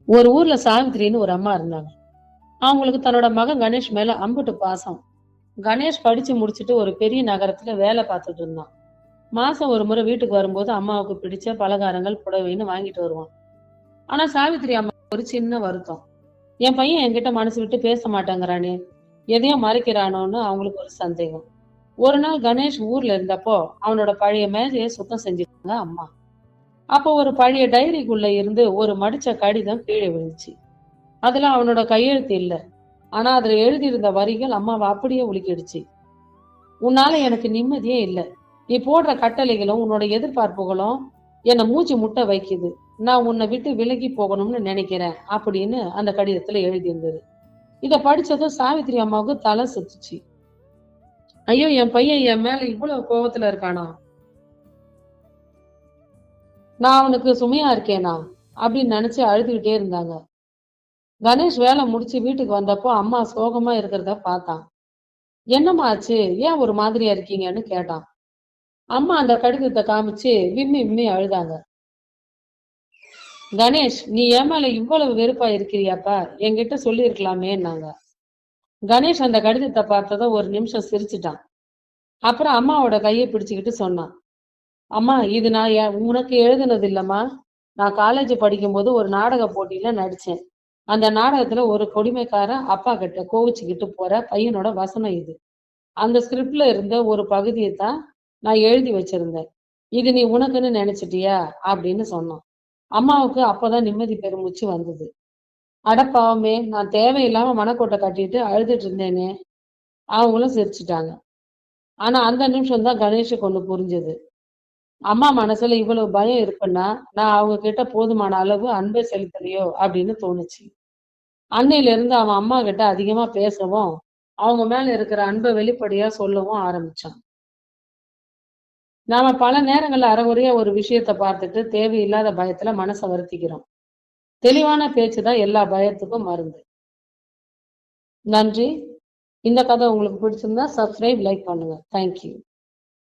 ஒரு ஊர்ல சாவித்திரின்னு ஒரு அம்மா இருந்தாங்க. அவங்களுக்கு தன்னோட மகன் கணேஷ் மேல அம்புட்டு பாசம். கணேஷ் படிச்சு முடிச்சுட்டு ஒரு பெரிய நகரத்துல வேலை பார்த்துட்டு இருந்தான். மாசம் ஒரு முறை வீட்டுக்கு வரும்போது அம்மாவுக்கு பிடிச்ச பலகாரங்கள், புடவைன்னு வாங்கிட்டு வருவான். ஆனா சாவித்திரி அம்மா ஒரு சின்ன வருத்தம். என் பையன் என்கிட்ட மனசு விட்டு பேச மாட்டேங்கிறானே, எதையும் மறைக்கிறானோன்னு அவங்களுக்கு ஒரு சந்தேகம். ஒரு நாள் கணேஷ் ஊர்ல இருந்தப்போ அவனோட பழைய மேஜையை சுத்தம் செஞ்சுட்டாங்க அம்மா. அப்போ ஒரு பழைய டைரிக்குள்ள இருந்து ஒரு மடிச்ச கடிதம் கீழே விழுந்துச்சு. அதுல அவனோட கையெழுத்து இல்ல. ஆனா அதுல எழுதியிருந்த வரிகள் அம்மாவை அப்படியே உலுக்கிடுச்சு. உன்னால எனக்கு நிம்மதியே இல்ல. நீ போடுற கட்டளைகளும் உன்னோட எதிர்பார்ப்புகளும் என்னை மூச்சு முட்ட வைக்குது. நான் உன்னை விட்டு விலகி போகணும்னு நினைக்கிறேன் அப்படின்னு அந்த கடிதத்துல எழுதியிருந்தது. இத படிச்சதும் சாவித்திரி அம்மாவுக்கு தலை சுத்துச்சு. ஐயோ, என் பையன் என் மேல இவ்வளவு கோபத்துல இருக்கானா? நான் அவனுக்கு சுமையா இருக்கேனா? அப்படின்னு நினைச்சு அழுதுகிட்டே இருந்தாங்க. கணேஷ் வேலை முடிச்சு வீட்டுக்கு வந்தப்போ அம்மா சோகமா இருக்கிறத பார்த்தான். என்னம்மா ஆச்சு? ஏன் ஒரு மாதிரியா இருக்கீங்கன்னு கேட்டான். அம்மா அந்த கடிதத்தை காமிச்சு விம்மி விம்மி அழுதாங்க. கணேஷ், நீ என் மேல இவ்வளவு வெறுப்பா இருக்கிறியாப்பா? என்கிட்ட சொல்லி இருக்கலாமேன்னாங்க. கணேஷ் அந்த கடிதத்தை பார்த்ததும் ஒரு நிமிஷம் சிரிச்சுட்டான். அப்புறம் அம்மாவோட கையை பிடிச்சுக்கிட்டு சொன்னான். அம்மா, இது நான் உனக்கு எழுதுனது இல்லம்மா. நான் காலேஜ் படிக்கும்போது ஒரு நாடக போட்டியில நடிச்சேன். அந்த நாடகத்துல ஒரு கொடுமைக்காரன் அப்பா கிட்ட கோவிச்சுக்கிட்டு போற பையனோட வசனம் இது. அந்த ஸ்கிரிப்ட்ல இருந்த ஒரு பகுதியை தான் நான் எழுதி வச்சிருந்தேன். இது நீ உனக்குன்னு நினைச்சிட்டியா அப்படின்னு சொன்னான். அம்மாவுக்கு அப்பதான் நிம்மதி பெருமூச்சு வந்தது. அடப்பாவமே, நான் தேவையில்லாம மனக்கோட்டை கட்டிட்டு அழுதுட்டு இருந்தேனே. அவங்களும் சிரிச்சுட்டாங்க. ஆனா அந்த நிமிஷம் தான் கணேஷுக்கு ஒண்ணு புரிஞ்சது. அம்மா மனசுல இவ்வளவு பயம் இருக்குன்னா நான் அவங்க கிட்ட போதுமான அளவு அன்பை செலுத்தலையோ அப்படின்னு தோணுச்சு. அன்னையில இருந்து அவன் அம்மா கிட்ட அதிகமா பேசவும், அவங்க மேல இருக்கிற அன்பை வெளிப்படையா சொல்லவும் ஆரம்பிச்சான். நாம பல நேரங்கள்ல அரைகுறையா ஒரு விஷயத்த பார்த்துட்டு தேவையில்லாத பயத்துல மனசை வருத்திக்கிறோம். தெளிவான பேச்சு தான் எல்லா பயத்துக்கும் மருந்து. நன்றி. இந்த கதை உங்களுக்கு பிடிச்சிருந்தா சப்ஸ்கிரைப், லைக் பண்ணுங்க. தேங்க்யூ.